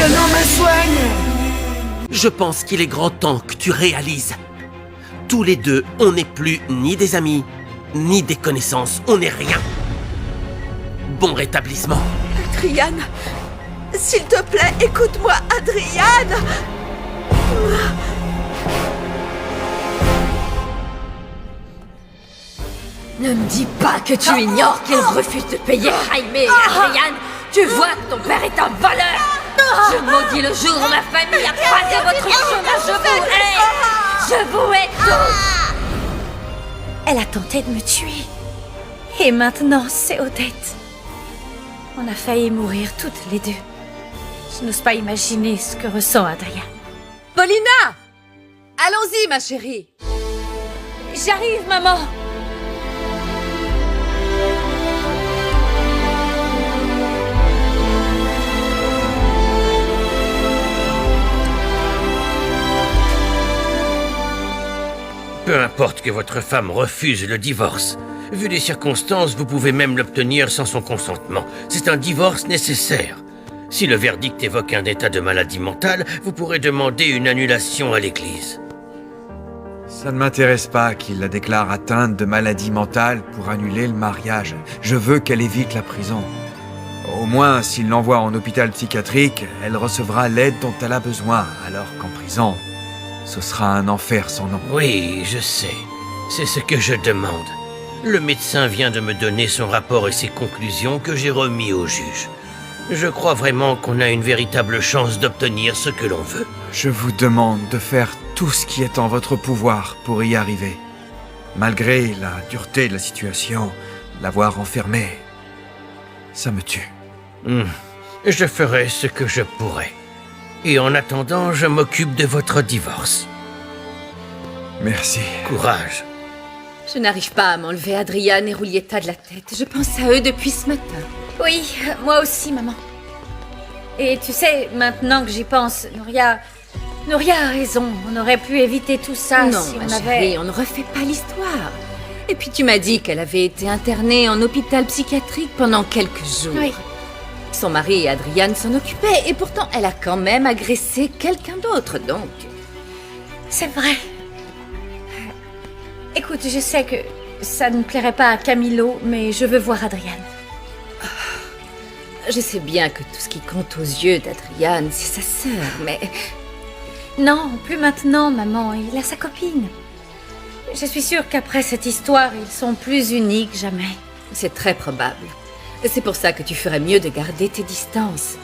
Que no me sueñe. Je pense qu'il est grand temps que tu réalises. Tous les deux, on n'est plus ni des amis, ni des connaissances, on n'est rien. Bon rétablissement. Adrian, s'il te plaît, écoute-moi, Adrian. Ne me dis pas que tu ignores qu'il refuse de payer Jaime et Adrian. Tu vois que ton père est un voleur. Je maudis le jour où ma famille a croisé votre chemin. Je vous hais tous. Elle a tenté de me tuer. Et maintenant, c'est Odette. On a failli mourir toutes les deux. Je n'ose pas imaginer ce que ressent Adrien. Paulina! Allons-y, ma chérie. J'arrive, maman. Peu importe que votre femme refuse le divorce. Vu les circonstances, vous pouvez même l'obtenir sans son consentement. C'est un divorce nécessaire. Si le verdict évoque un état de maladie mentale, vous pourrez demander une annulation à l'église. Ça ne m'intéresse pas qu'il la déclare atteinte de maladie mentale pour annuler le mariage. Je veux qu'elle évite la prison. Au moins, s'il l'envoie en hôpital psychiatrique, elle recevra l'aide dont elle a besoin, alors qu'en prison, ce sera un enfer sans nom. Oui, je sais. C'est ce que je demande. Le médecin vient de me donner son rapport et ses conclusions que j'ai remis au juge. Je crois vraiment qu'on a une véritable chance d'obtenir ce que l'on veut. Je vous demande de faire tout ce qui est en votre pouvoir pour y arriver. Malgré la dureté de la situation, l'avoir enfermée, ça me tue. Je ferai ce que je pourrai. Et en attendant, je m'occupe de votre divorce. Merci. Courage. Je n'arrive pas à m'enlever Adrian et Rulieta de la tête. Je pense à eux depuis ce matin. Oui, moi aussi, maman. Et tu sais, maintenant que j'y pense, Nouria a raison. On aurait pu éviter tout ça Non, si ma on chérie, avait... on ne refait pas l'histoire. Et puis tu m'as dit qu'elle avait été internée en hôpital psychiatrique pendant quelques jours. Oui. Son mari, Adrian, s'en occupait, et pourtant elle a quand même agressé quelqu'un d'autre, donc... C'est vrai. Écoute, je sais que ça ne plairait pas à Camilo, mais je veux voir Adrian. Je sais bien que tout ce qui compte aux yeux d'Adrian, c'est sa sœur, mais... Non, plus maintenant, maman. Il a sa copine. Je suis sûre qu'après cette histoire, ils sont plus unis que jamais. C'est très probable. C'est pour ça que tu ferais mieux de garder tes distances.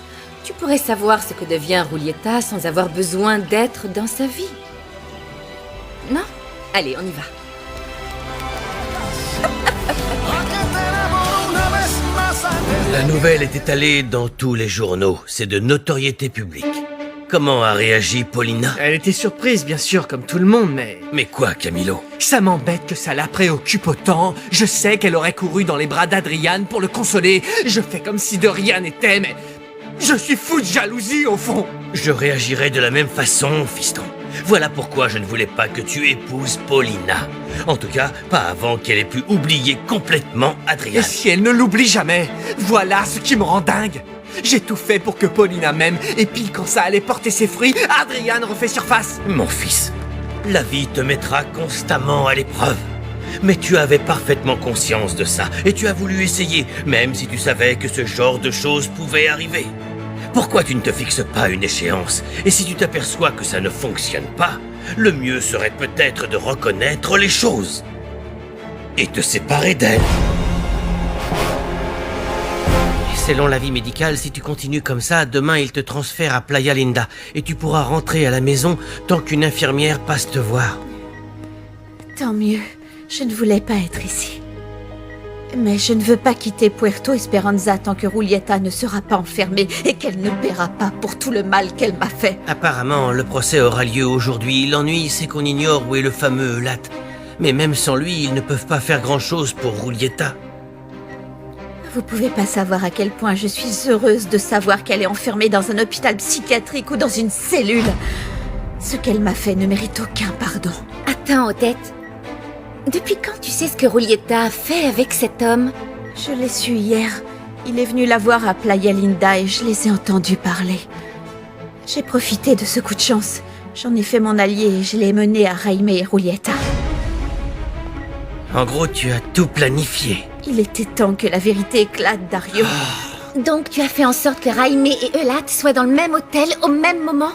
Tu pourrais savoir ce que devient Rulieta sans avoir besoin d'être dans sa vie. Non? Allez, on y va. La nouvelle est étalée dans tous les journaux. C'est de notoriété publique. Comment a réagi Paulina? Elle était surprise, bien sûr, comme tout le monde, mais... Mais quoi, Camilo? Ça m'embête que ça la préoccupe autant. Je sais qu'elle aurait couru dans les bras d'Adrian pour le consoler. Je fais comme si de rien n'était, mais... Je suis fou de jalousie, au fond. Je réagirais de la même façon, fiston. Voilà pourquoi je ne voulais pas que tu épouses Paulina. En tout cas, pas avant qu'elle ait pu oublier complètement Adrian. Et si elle ne l'oublie jamais? Voilà ce qui me rend dingue. J'ai tout fait pour que Paulina m'aime, et puis quand ça allait porter ses fruits, Adrian refait surface. Mon fils, la vie te mettra constamment à l'épreuve. Mais tu avais parfaitement conscience de ça, et tu as voulu essayer, même si tu savais que ce genre de choses pouvait arriver. Pourquoi tu ne te fixes pas une échéance? Et si tu t'aperçois que ça ne fonctionne pas, le mieux serait peut-être de reconnaître les choses et te séparer d'elle. Selon l'avis médical, si tu continues comme ça, demain il te transfère à Playa Linda et tu pourras rentrer à la maison tant qu'une infirmière passe te voir. Tant mieux. Je ne voulais pas être ici. Mais je ne veux pas quitter Puerto Esperanza tant que Rulieta ne sera pas enfermée et qu'elle ne paiera pas pour tout le mal qu'elle m'a fait. Apparemment, le procès aura lieu aujourd'hui. L'ennui, c'est qu'on ignore où est le fameux Eulat. Mais même sans lui, ils ne peuvent pas faire grand-chose pour Rulieta. Vous pouvez pas savoir à quel point je suis heureuse de savoir qu'elle est enfermée dans un hôpital psychiatrique ou dans une cellule. Ce qu'elle m'a fait ne mérite aucun pardon. Attends, Odette. Depuis quand tu sais ce que Rulieta a fait avec cet homme? Je l'ai su hier. Il est venu la voir à Playa Linda et je les ai entendus parler. J'ai profité de ce coup de chance. J'en ai fait mon allié et je l'ai mené à Jaime et Julieta. En gros, tu as tout planifié. Il était temps que la vérité éclate, Dario. Donc tu as fait en sorte que Jaime et Eulate soient dans le même hôtel au même moment?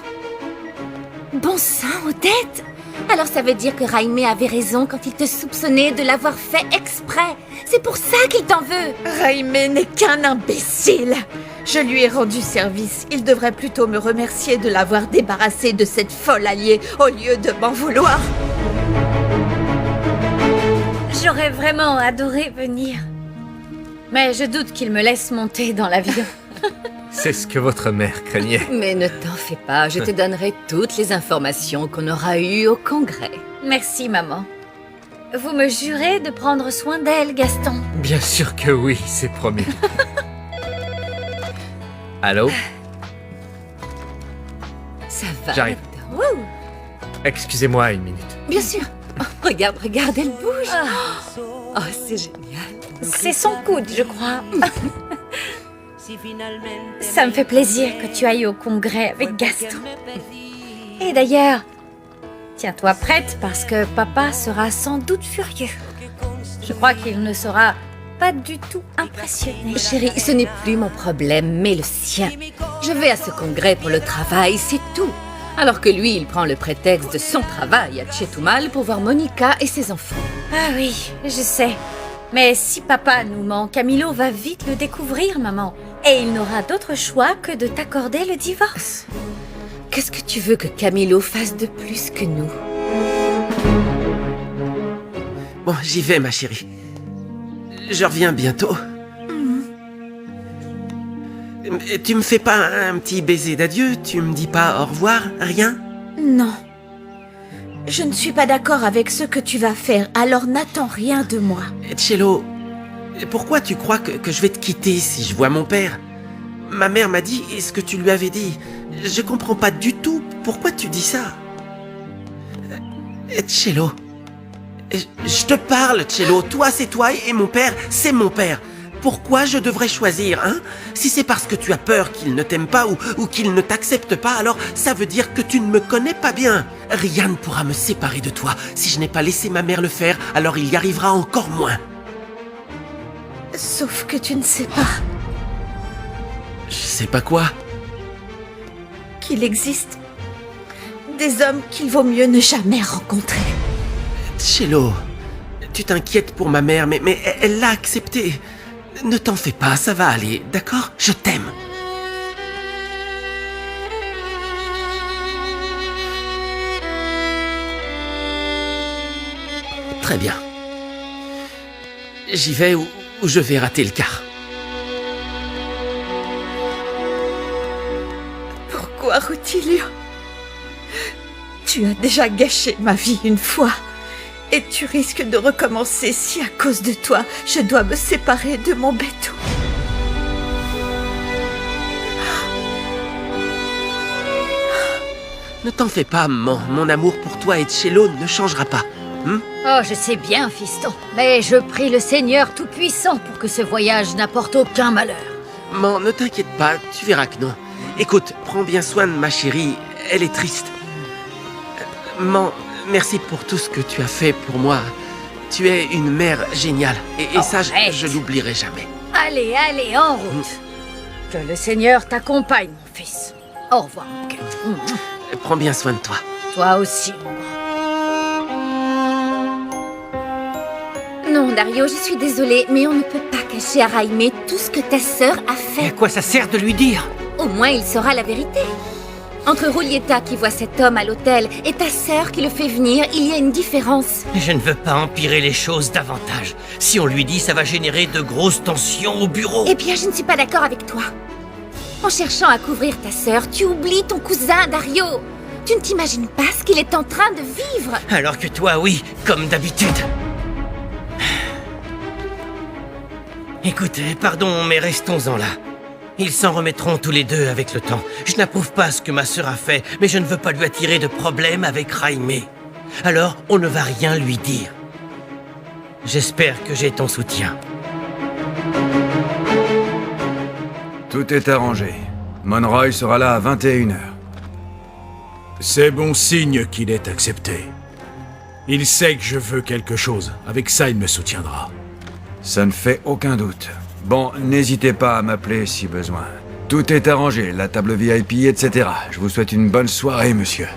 Bon sang, Odette! Alors ça veut dire que Jaime avait raison quand il te soupçonnait de l'avoir fait exprès. C'est pour ça qu'il t'en veut. Jaime n'est qu'un imbécile. Je lui ai rendu service. Il devrait plutôt me remercier de l'avoir débarrassé de cette folle alliée au lieu de m'en vouloir. J'aurais vraiment adoré venir. Mais je doute qu'il me laisse monter dans l'avion. C'est ce que votre mère craignait. Mais ne t'en fais pas, je te donnerai toutes les informations qu'on aura eues au congrès. Merci, maman. Vous me jurez de prendre soin d'elle, Gaston? Bien sûr que oui, c'est promis. Allô? Ça va. J'arrive. Wouh. Excusez-moi une minute. Bien sûr. Oh, regarde, elle bouge. Oh, c'est génial. C'est son coude, je crois. Ça me fait plaisir que tu ailles au congrès avec Gaston. Et d'ailleurs, tiens-toi prête parce que papa sera sans doute furieux. Je crois qu'il ne sera pas du tout impressionné. Chérie, ce n'est plus mon problème, mais le sien. Je vais à ce congrès pour le travail, c'est tout. Alors que lui, il prend le prétexte de son travail à Chetumal pour voir Monica et ses enfants. Ah oui, je sais. Mais si papa nous ment, Camilo va vite le découvrir, maman. Et il n'aura d'autre choix que de t'accorder le divorce. Qu'est-ce que tu veux que Camilo fasse de plus que nous? Bon, j'y vais, ma chérie. Je reviens bientôt. Tu me fais pas un petit baiser d'adieu? Tu me dis pas au revoir? Rien? Non. Je ne suis pas d'accord avec ce que tu vas faire, alors n'attends rien de moi. Cello, pourquoi tu crois que je vais te quitter si je vois mon père? Ma mère m'a dit ce que tu lui avais dit. Je comprends pas du tout pourquoi tu dis ça. Cello, je te parle, Cello. Toi, c'est toi et mon père, c'est mon père. Pourquoi je devrais choisir, hein? Si c'est parce que tu as peur qu'il ne t'aime pas ou qu'il ne t'accepte pas, alors ça veut dire que tu ne me connais pas bien. Rien ne pourra me séparer de toi. Si je n'ai pas laissé ma mère le faire, alors il y arrivera encore moins. Sauf que tu ne sais pas Je sais pas quoi. qu'il existe des hommes qu'il vaut mieux ne jamais rencontrer. Cello, tu t'inquiètes pour ma mère, mais elle l'a accepté. Ne t'en fais pas, ça va aller, d'accord? Je t'aime. Très bien. J'y vais ou je vais rater le quart. Pourquoi, Rutilio? Tu as déjà gâché ma vie une fois. Et tu risques de recommencer si à cause de toi, je dois me séparer de mon Beto. Ne t'en fais pas, mon amour pour toi et Cello ne changera pas. Oh, je sais bien, fiston. Mais je prie le Seigneur Tout-Puissant pour que ce voyage n'apporte aucun malheur. Man, ne t'inquiète pas, tu verras que non. Écoute, prends bien soin de ma chérie, elle est triste. Man, merci pour tout ce que tu as fait pour moi. Tu es une mère géniale. Et ça, je l'oublierai jamais. Allez, allez, en route. Que le Seigneur t'accompagne, mon fils. Au revoir, mon cœur. Prends bien soin de toi. Toi aussi, mon grand. Non, Dario, je suis désolée, mais on ne peut pas cacher à Jaime tout ce que ta sœur a Et à fait. quoi ça sert de lui dire? Au moins, il saura la vérité. Entre Julieta qui voit cet homme à l'hôtel et ta sœur qui le fait venir, il y a une différence. Je ne veux pas empirer les choses davantage. Si on lui dit, ça va générer de grosses tensions au bureau. Eh bien, je ne suis pas d'accord avec toi. En cherchant à couvrir ta sœur, tu oublies ton cousin, Dario. Tu ne t'imagines pas ce qu'il est en train de vivre. Alors que toi, oui, comme d'habitude. Écoutez, pardon, mais restons-en là. Ils s'en remettront tous les deux avec le temps. Je n'approuve pas ce que ma sœur a fait, mais je ne veux pas lui attirer de problème avec Jaime. Alors, on ne va rien lui dire. J'espère que j'ai ton soutien. Tout est arrangé. Monroy sera là à 21h. C'est bon signe qu'il ait accepté. Il sait que je veux quelque chose. Avec ça, il me soutiendra. Ça ne fait aucun doute. Bon, n'hésitez pas à m'appeler si besoin. Tout est arrangé, la table VIP, etc. Je vous souhaite une bonne soirée, monsieur.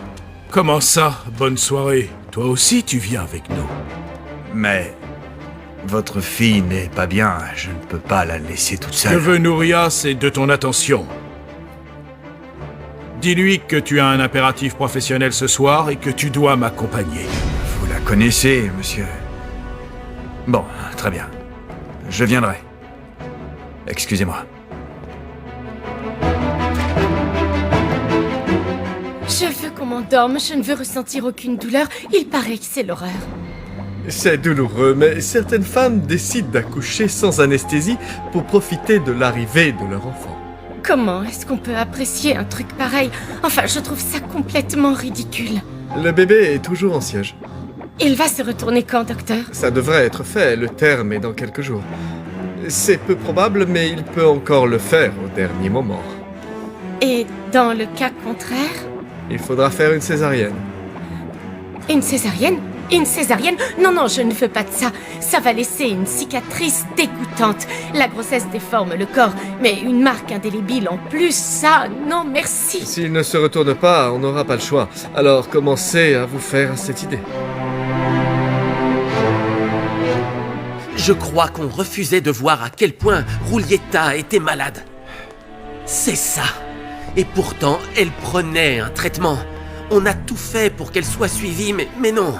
Comment ça, bonne soirée? Toi aussi, tu viens avec nous. Mais... votre fille n'est pas bien, je ne peux pas la laisser toute Ce que seule. veut Nouria, c'est de ton attention. Dis-lui que tu as un impératif professionnel ce soir et que tu dois m'accompagner. Vous la connaissez, monsieur. Bon, très bien. Je viendrai. Excusez-moi. Je veux qu'on m'endorme, je ne veux ressentir aucune douleur. Il paraît que c'est l'horreur. C'est douloureux, mais certaines femmes décident d'accoucher sans anesthésie pour profiter de l'arrivée de leur enfant. Comment est-ce qu'on peut apprécier un truc pareil? Enfin, je trouve ça complètement ridicule. Le bébé est toujours en siège. Il va se retourner quand, docteur? Ça devrait être fait, le terme est dans quelques jours. C'est peu probable, mais il peut encore le faire au dernier moment. Et dans le cas contraire? Il faudra faire une césarienne. Une césarienne? Une césarienne? Non, non, je ne veux pas de ça. Ça va laisser une cicatrice dégoûtante. La grossesse déforme le corps, mais une marque indélébile en plus, ça, non merci. S'il ne se retourne pas, on n'aura pas le choix. Alors commencez à vous faire cette idée. Je crois qu'on refusait de voir à quel point Roulietta était malade. C'est ça. Et pourtant, elle prenait un traitement. On a tout fait pour qu'elle soit suivie, mais non.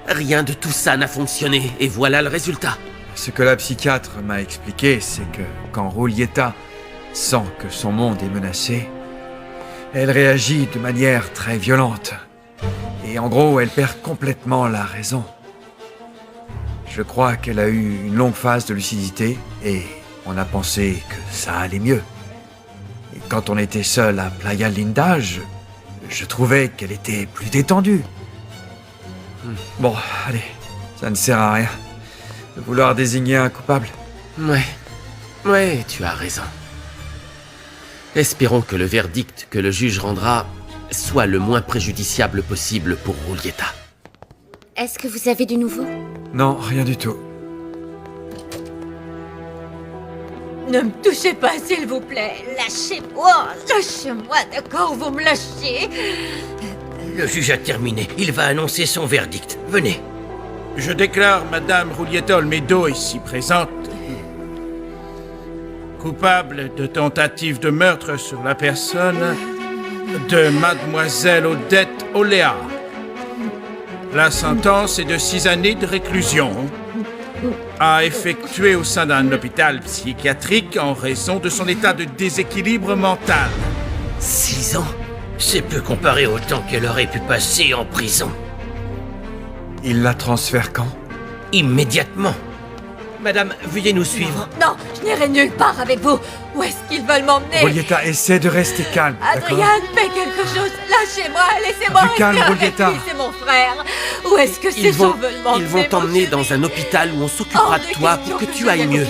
Rien de tout ça n'a fonctionné, et voilà le résultat. Ce que la psychiatre m'a expliqué, c'est que quand Roulietta sent que son monde est menacé, elle réagit de manière très violente. Et en gros, elle perd complètement la raison. Je crois qu'elle a eu une longue phase de lucidité et on a pensé que ça allait mieux. Et quand on était seul à Playa Linda, je trouvais qu'elle était plus détendue. Bon, allez, ça ne sert à rien de vouloir désigner un coupable. Ouais, tu as raison. Espérons que le verdict que le juge rendra soit le moins préjudiciable possible pour Roulietta. Est-ce que vous avez du nouveau? Non, rien du tout. Ne me touchez pas, s'il vous plaît. Lâchez-moi. Lâchez-moi, d'accord? Vous me lâchez. Le juge a terminé. Il va annoncer son verdict. Venez. Je déclare Madame Roulietta Olmedo, ici présente, coupable de tentative de meurtre sur la personne de Mademoiselle Odette Oléa. La sentence est de 6 années de réclusion à effectuer au sein d'un hôpital psychiatrique en raison de son état de déséquilibre mental. 6 ans? C'est peu comparé au temps qu'elle aurait pu passer en prison. Il la transfère quand? Immédiatement. Madame, veuillez nous suivre. Non, je n'irai nulle part avec vous. Où est-ce qu'ils veulent m'emmener? Roulietta, essaie de rester calme, d'accord? Adrian, fais quelque chose. Lâchez-moi, laissez-moi Du rester calme, avec Roulietta. lui, c'est mon frère. Où est-ce que ces Ils gens vont veulent m'emmener? ils vont t'emmener mon dans chéri? un hôpital où on s'occupera Hors de toi pour que tu ailles mieux.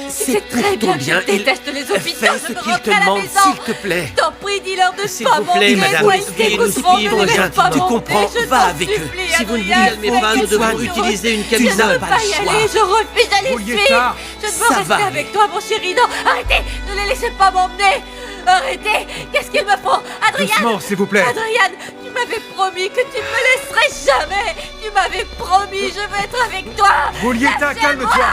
C'est pour très ton bien, bien. je déteste les hôpitaux. Fais je ce veux qu'il rentrer te à la demande, maison. s'il te plaît. T'en prie, dis-leur de S'il pas vous plaît, m'emmener. madame, Où est-ce veuillez qu'ils nous vont suivre, me laisser bien. pas Tu m'emmener, comprends, je va t'en avec eux. supplie, Si vous ne vous Adrien, calmez fais pas, nous quelque devons chose. utiliser une Je camisole. ne veux pas y aller, je refuse d'aller Roulietta. suivre. Je ne veux Ça rester va avec toi, mon chéri. Non, arrêtez, ne les laissez pas m'emmener. Arrêtez, qu'est-ce qu'ils me font? Adrien, Doucement, s'il vous plaît. Adrien, tu m'avais promis que tu ne me laisserais jamais. Tu m'avais promis, je veux être avec toi. Roulietta, Lâchez-moi. calme-toi.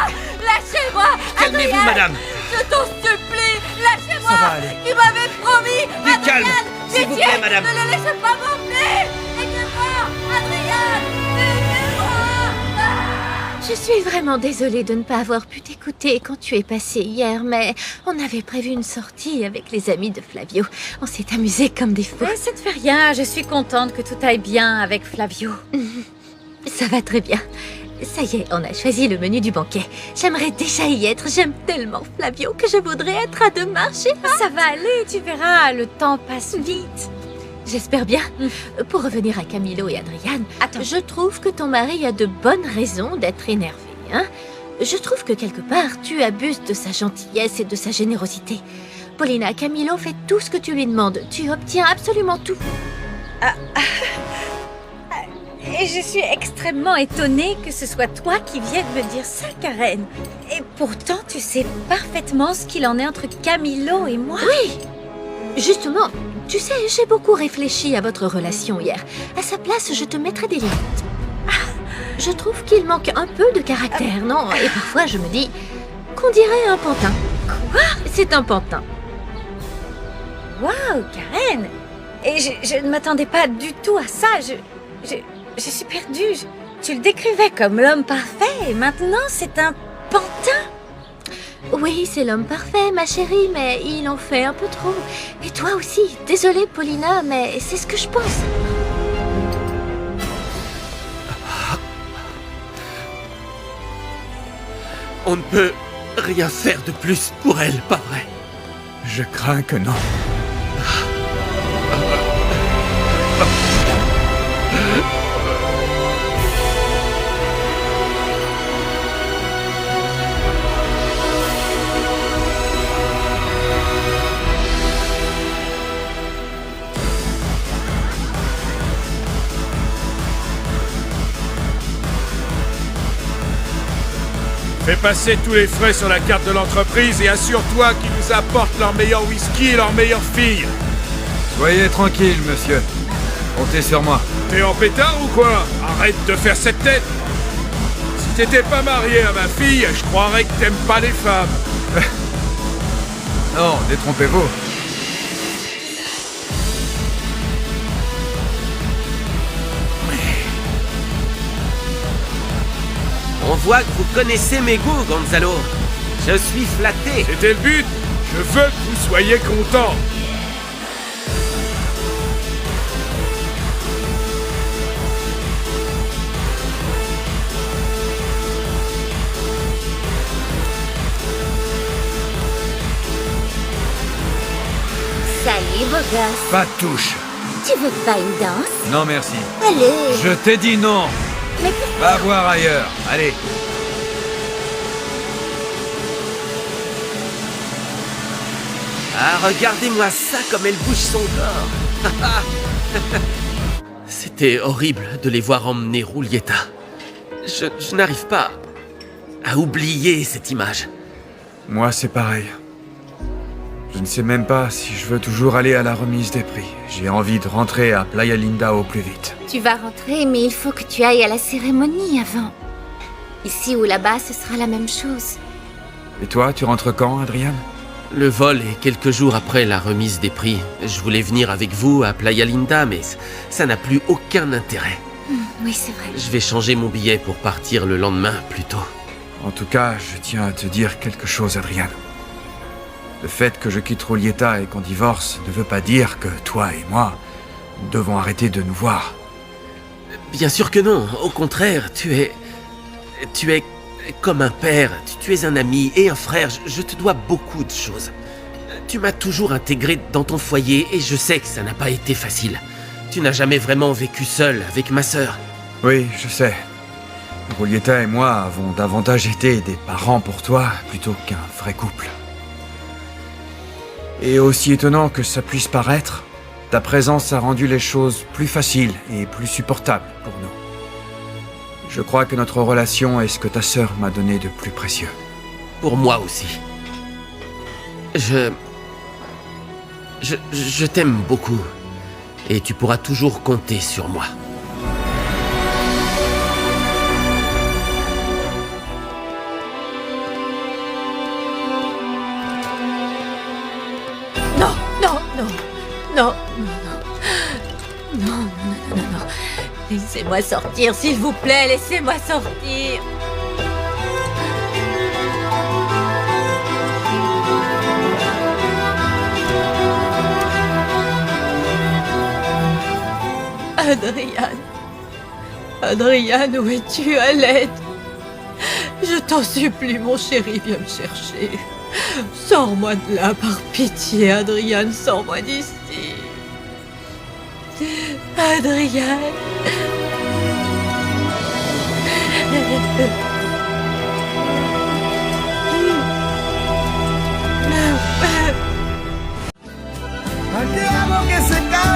Lâchez-moi. Calmez-vous, Adrien, madame. Je t'en supplie, lâchez-moi. Ça va aller. Tu m'avais promis. Du Adrien, calme, s'il vous pitié, plaît, madame. Ne les laissez pas m'emmener. Aidez-moi, Adrien, aidez-moi. Je suis vraiment désolée de ne pas avoir pu t'écouter quand tu es passé hier, mais on avait prévu une sortie avec les amis de Flavio. On s'est amusés comme des fous. Ça ne fait rien, je suis contente que tout aille bien avec Flavio. Ça va très bien. Ça y est, on a choisi le menu du banquet. J'aimerais déjà y être. J'aime tellement Flavio que je voudrais être à demain chez moi. Ça va aller, tu verras, le temps passe vite. J'espère bien. Pour revenir à Camilo et Adrian, Attends. je trouve que ton mari a de bonnes raisons d'être énervé, hein. Je trouve que quelque part, tu abuses de sa gentillesse et de sa générosité. Paulina, Camilo fait tout ce que tu lui demandes. Tu obtiens absolument tout. Et je suis extrêmement étonnée que ce soit toi qui viennes me dire ça, Karen. Et pourtant, tu sais parfaitement ce qu'il en est entre Camilo et moi. Oui, justement, tu sais, j'ai beaucoup réfléchi à votre relation hier. À sa place, je te mettrais des limites. Je trouve qu'il manque un peu de caractère, non? Et parfois, je me dis qu'on dirait un pantin. Quoi? C'est un pantin. Waouh, Karen! Et je ne m'attendais pas du tout à ça. Je suis perdue. Tu le décrivais comme l'homme parfait et maintenant c'est un pantin. Oui, c'est l'homme parfait, ma chérie, mais il en fait un peu trop. Et toi aussi. Désolée, Paulina, mais c'est ce que je pense. On ne peut rien faire de plus pour elle, pas vrai? Je crains que non. Fais passer tous les frais sur la carte de l'entreprise et assure-toi qu'ils nous apportent leur meilleur whisky et leur meilleure fille. Soyez tranquille, monsieur. Comptez sur moi. T'es en pétard ou quoi? Arrête de faire cette tête. Si t'étais pas marié à ma fille, je croirais que t'aimes pas les femmes. Non, détrompez-vous. On voit que vous connaissez mes goûts, Gonzalo. Je suis flatté. C'était le but. Je veux que vous soyez contents. Salut, beau gosse. Pas de touche. Tu veux pas une danse? Non, merci. Allez. Je t'ai dit non. Mais Va voir ailleurs. Allez. Ah, regardez-moi ça comme elle bouge son corps. C'était horrible de les voir emmener Roulietta. Je n'arrive pas à oublier cette image. Moi, c'est pareil. Je ne sais même pas si je veux toujours aller à la remise des prix. J'ai envie de rentrer à Playa Linda au plus vite. tu vas rentrer, mais il faut que tu ailles à la cérémonie avant. Ici ou là-bas, ce sera la même chose. Et toi, tu rentres quand, Adrian? Le vol est quelques jours après la remise des prix. Je voulais venir avec vous à Playa Linda, mais ça n'a plus aucun intérêt. Oui, c'est vrai. Je vais changer mon billet pour partir le lendemain plus tôt. En tout cas, je tiens à te dire quelque chose, Adrian. Le fait que je quitte Roulietta et qu'on divorce ne veut pas dire que toi et moi devons arrêter de nous voir. Bien sûr que non. Au contraire, tu es comme un père. Tu es un ami et un frère. Je te dois beaucoup de choses. Tu m'as toujours intégré dans ton foyer et je sais que ça n'a pas été facile. Tu n'as jamais vraiment vécu seul avec ma sœur. Oui, je sais. Roulietta et moi avons davantage été des parents pour toi plutôt qu'un vrai couple. Et aussi étonnant que ça puisse paraître, ta présence a rendu les choses plus faciles et plus supportables pour nous. Je crois que notre relation est ce que ta sœur m'a donné de plus précieux. Pour moi aussi. Je t'aime beaucoup. Et tu pourras toujours compter sur moi. Non, non, non, non, non, non, non, non, non, non, non. Laissez-moi sortir, s'il vous plaît, laissez-moi sortir. Adrian. Adrian, où es-tu? À l'aide. Je t'en supplie, mon chéri, viens me chercher. Sors-moi de là, par pitié, Adrian, sors-moi d'ici. Adrian. Aquí vamos que se cae.